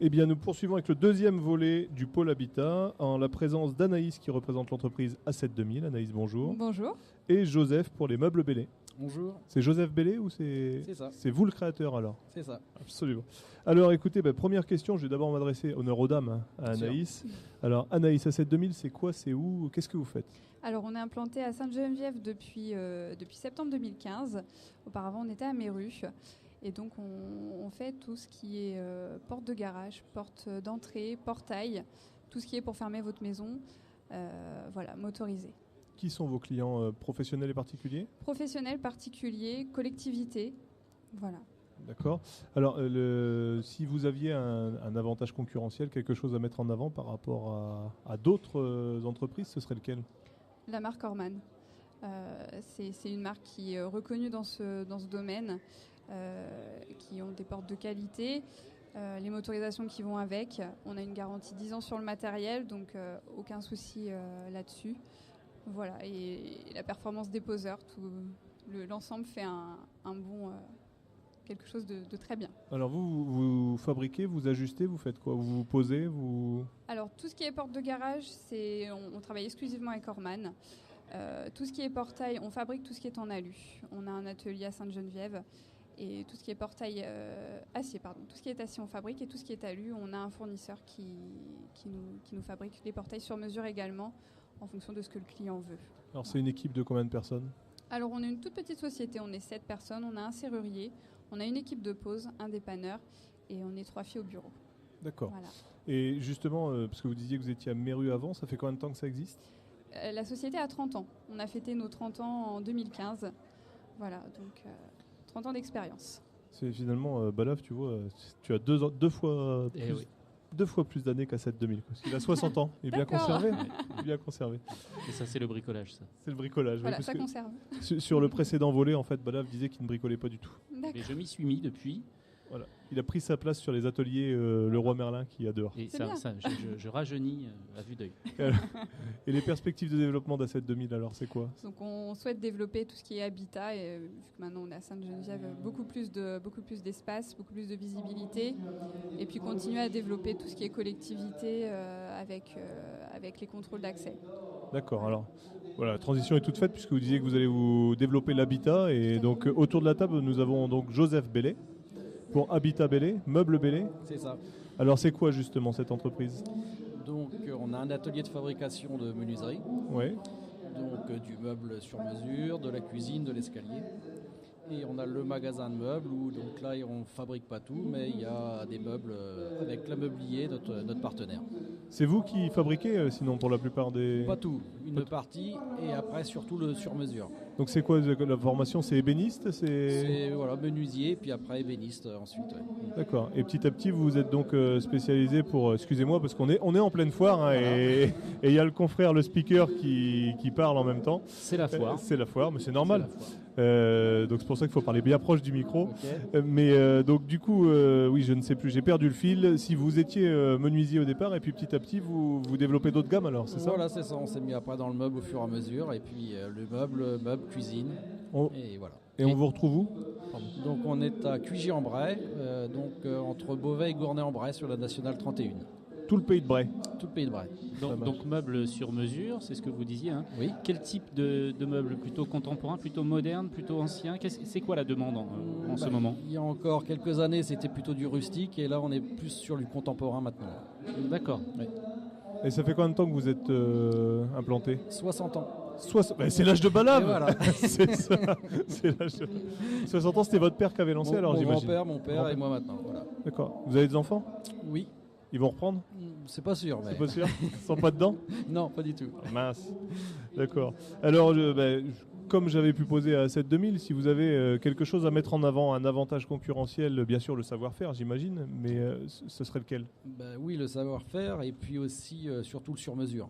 Eh bien, nous poursuivons avec le deuxième volet du pôle habitat, en la présence d'Anaïs qui représente l'entreprise A7 2000. Anaïs, bonjour. Bonjour. Et Joseph pour les meubles Bellé. Bonjour. C'est Joseph Bellé ou c'est ça. C'est vous le créateur alors? C'est ça. Absolument. Alors écoutez, première question, je vais d'abord m'adresser honneur aux dames, à Anaïs. Alors Anaïs, A7 2000, c'est quoi, c'est où, qu'est-ce que vous faites? Alors on est implanté à Sainte-Geneviève depuis septembre 2015. Auparavant on était à Méru. Et donc on fait tout ce qui est porte de garage, porte d'entrée, portail, tout ce qui est pour fermer votre maison, motorisé. Qui sont vos clients professionnels et particuliers? Professionnels, particuliers, collectivités, voilà. D'accord. Alors si vous aviez un avantage concurrentiel, quelque chose à mettre en avant par rapport à d'autres entreprises, ce serait lequel? La marque Orman. C'est une marque qui est reconnue dans ce domaine, qui ont des portes de qualité, les motorisations qui vont avec. On a une garantie 10 ans sur le matériel, donc aucun souci là-dessus. Voilà, et la performance des poseurs, l'ensemble fait un bon, quelque chose de très bien. Alors vous fabriquez, vous ajustez, vous faites quoi? Vous posez, Alors tout ce qui est porte de garage, on travaille exclusivement avec Orman. Tout ce qui est portail, on fabrique tout ce qui est en alu. On a un atelier à Sainte-Geneviève. Et tout ce qui est tout ce qui est acier, on fabrique. Et tout ce qui est alu, on a un fournisseur qui nous fabrique les portails sur mesure également, en fonction de ce que le client veut. Alors c'est une équipe de combien de personnes? Alors on est une toute petite société, on est 7 personnes. On a un serrurier, on a une équipe de pose, un dépanneur et on est 3 filles au bureau. D'accord. Voilà. Et justement, parce que vous disiez que vous étiez à Méru avant, ça fait combien de temps que ça existe? La société a 30 ans. On a fêté nos 30 ans en 2015. Voilà, donc 30 ans d'expérience. C'est finalement, Balaf, tu vois, tu as deux fois plus d'années qu'A7 2000. Parce qu'il a 60 ans. Il est bien conservé. Il est bien conservé. Et ça, c'est le bricolage, ça. C'est le bricolage. Voilà, oui, ça conserve. Sur le précédent volet, en fait, Balaf disait qu'il ne bricolait pas du tout. Mais je m'y suis mis depuis. Voilà. Il a pris sa place sur les ateliers Leroy Merlin qui a dehors. Et je rajeunis à vue d'œil. Et les perspectives de développement d'A7 2000, alors, c'est quoi? Donc on souhaite développer tout ce qui est habitat, et vu que maintenant on est à Sainte-Geneviève, beaucoup plus d'espace, beaucoup plus de visibilité, et puis continuer à développer tout ce qui est collectivité avec les contrôles d'accès. D'accord, alors voilà, la transition est toute faite puisque vous disiez que vous allez vous développer l'habitat, et donc autour de la table nous avons donc Joseph Bellé pour Habitat Bellé, Meubles Bellé. C'est ça. Alors c'est quoi justement cette entreprise? Donc on a un atelier de fabrication de menuiserie. Ouais. Donc du meuble sur mesure, de la cuisine, de l'escalier. Et on a le magasin de meubles où donc là on ne fabrique pas tout, mais il y a des meubles avec l'ameublier, notre partenaire. C'est vous qui fabriquez sinon pour la plupart des... Pas tout, une partie, et après surtout le sur mesure. Donc c'est quoi la formation? C'est ébéniste? C'est menuisier, puis après ébéniste ensuite. Ouais. D'accord. Et petit à petit vous vous êtes donc spécialisé pour... excusez-moi parce qu'on est en pleine foire Voilà. et il y a le confrère, le speaker qui parle en même temps. C'est la foire. C'est la foire, mais c'est normal. Donc c'est pour ça qu'il faut parler bien proche du micro. Okay. Donc du coup, oui, je ne sais plus, j'ai perdu le fil. Si vous étiez menuisier au départ et puis petit à petit vous développez d'autres gammes alors, c'est ça? Voilà, c'est ça. On s'est mis après dans le meuble au fur et à mesure, et puis le meuble, cuisine, et voilà. Et on vous retrouve où? Donc on est à Cugy-en-Bray, entre Beauvais et Gournay-en-Bray sur la nationale 31. Tout le pays de Bray. Tout le pays de Bray. Donc meubles sur mesure, c'est ce que vous disiez. Hein. Oui. Quel type de meubles? Plutôt contemporain, plutôt moderne, plutôt ancien? C'est quoi la demande en ce moment? Il y a encore quelques années, c'était plutôt du rustique, et là on est plus sur du contemporain maintenant. D'accord. Oui. Et ça fait combien de temps que vous êtes implanté? 60 ans. C'est l'âge de Balab. Voilà. C'est ça. C'est l'âge de... 60 ans, c'était votre père qui avait lancé alors, j'imagine. Mon père et moi maintenant. Voilà. D'accord. Vous avez des enfants? Oui. Ils vont reprendre? C'est pas sûr. C'est pas sûr. Ils sont pas dedans? Non, pas du tout. Mince. D'accord. Alors, comme j'avais pu poser à A7 2000, si vous avez quelque chose à mettre en avant, un avantage concurrentiel, bien sûr le savoir-faire, j'imagine, mais ce serait lequel? Oui, le savoir-faire, et puis aussi surtout le sur-mesure.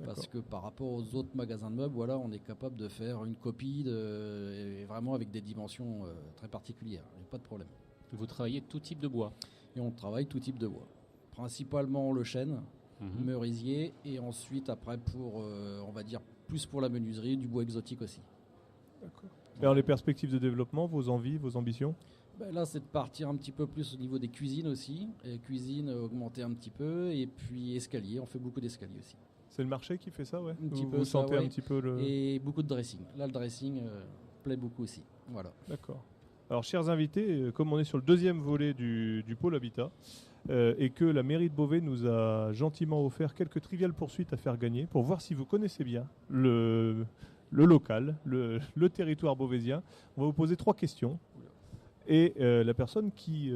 Parce que par rapport aux autres magasins de meubles, voilà, on est capable de faire une copie et vraiment avec des dimensions très particulières. Il n'y a pas de problème. Vous travaillez tout type de bois? Et on travaille tout type de bois. Principalement le chêne, merisier, et ensuite après pour, on va dire, plus pour la menuiserie, du bois exotique aussi. D'accord. Et alors les perspectives de développement, vos envies, vos ambitions? Ben là, c'est de partir un petit peu plus au niveau des cuisines aussi. Et cuisine, augmenter un petit peu. Et puis escalier, on fait beaucoup d'escaliers aussi. C'est le marché qui fait ça, ouais? Un petit Vous, peu vous ça, sentez ouais. un petit peu le... Et beaucoup de dressing. Là, le dressing plaît beaucoup aussi. Voilà. D'accord. Alors, chers invités, comme on est sur le deuxième volet du pôle habitat, et que la mairie de Beauvais nous a gentiment offert quelques triviales poursuites à faire gagner, pour voir si vous connaissez bien le local, le territoire beauvaisien, on va vous poser 3 questions. Et la personne qui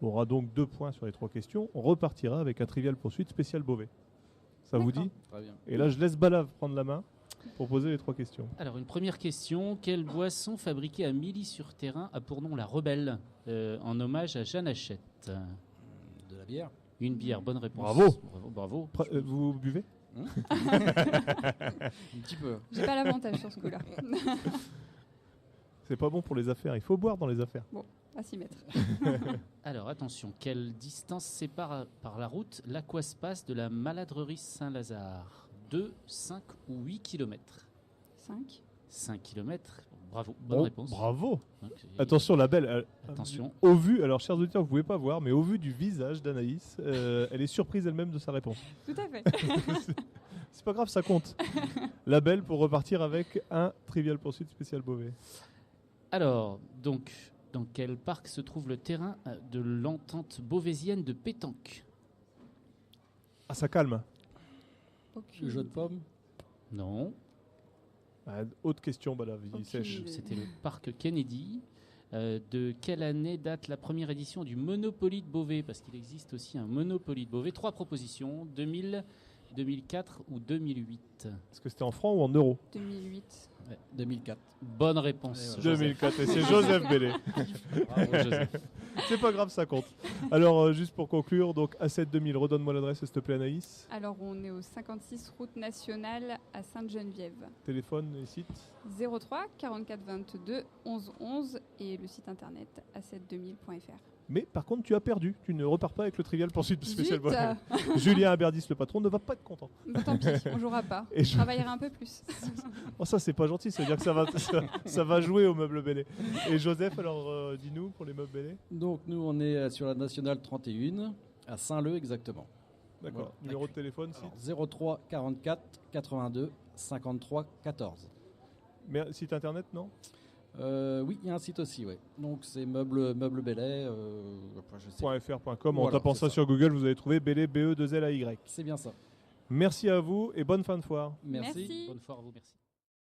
aura donc 2 points sur les 3 questions, on repartira avec un trivial poursuite spécial Beauvais. Ça vous dit? Très bien. Et là, je laisse Balave prendre la main pour poser les 3 questions. Alors, une première question. Quelle boisson fabriquée à Milly-sur-Terrain a pour nom la Rebelle, en hommage à Jeanne Hachette? De la bière. Une bière, bonne réponse. Bravo. Bravo. Vous buvez? Un petit peu. J'ai pas l'avantage sur ce coup-là. C'est pas bon pour les affaires, il faut boire dans les affaires. À s'y mettre. Alors, attention. Quelle distance sépare par la route l'aquaspace de la maladrerie Saint-Lazare? 2, 5 ou 8 km? 5. 5 km. Bravo, bonne réponse. Bravo. Donc, Attention, la belle. Attention. Au vu, alors chers auditeurs, vous pouvez pas voir, mais au vu du visage d'Anaïs, elle est surprise elle-même de sa réponse. Tout à fait. C'est pas grave, ça compte. La belle pour repartir avec un trivial poursuite spécial Beauvais. Alors, donc, dans quel parc se trouve le terrain de l'entente beauvaisienne de pétanque? Ah, ça calme. Le jeu de pommes. Non, Autre question, bah la vie Aucune sèche. idée. c'était le parc Kennedy. De quelle année date la première édition du Monopoly de Beauvais? Parce qu'il existe aussi un Monopoly de Beauvais. 3 propositions, 2000, 2004 ou 2008. Est-ce que c'était en francs ou en euros? 2008. 2004. Bonne réponse. Et Joseph. 2004, et c'est Joseph Bellé. Bravo, Joseph. C'est pas grave, ça compte. Alors, juste pour conclure, donc A7 2000, redonne-moi l'adresse, s'il te plaît, Anaïs. Alors, on est au 56 route nationale à Sainte-Geneviève. Téléphone et site. 03 44 22 11 11 et le site internet a72000.fr. Mais par contre, tu as perdu. Tu ne repars pas avec le trivial poursuite spécial Zut. Beauvais. Julien Aberdis, le patron, ne va pas être content. Bon, tant pis, on jouera pas. Et Je travaillerai un peu plus. Oh, ça, c'est pas gentil, ça veut dire que ça va jouer au meuble Bellé. Et Joseph, alors, dis-nous pour les meubles Bellé. Donc nous, on est sur la nationale 31, à Saint-Leu exactement. D'accord. Voilà. Numéro de téléphone, site. Alors, 03 44 82 53 14. Mais site internet, non? Oui, il y a un site aussi, oui. Donc c'est Meuble Belay. Après, je sais. .fr.com. En Voilà, tapant c'est ça ça. sur Google, vous allez trouver Bellé, BE2LAY. C'est bien ça. Merci à vous et bonne fin de foire. Merci. Merci. Bonne foire à vous, merci.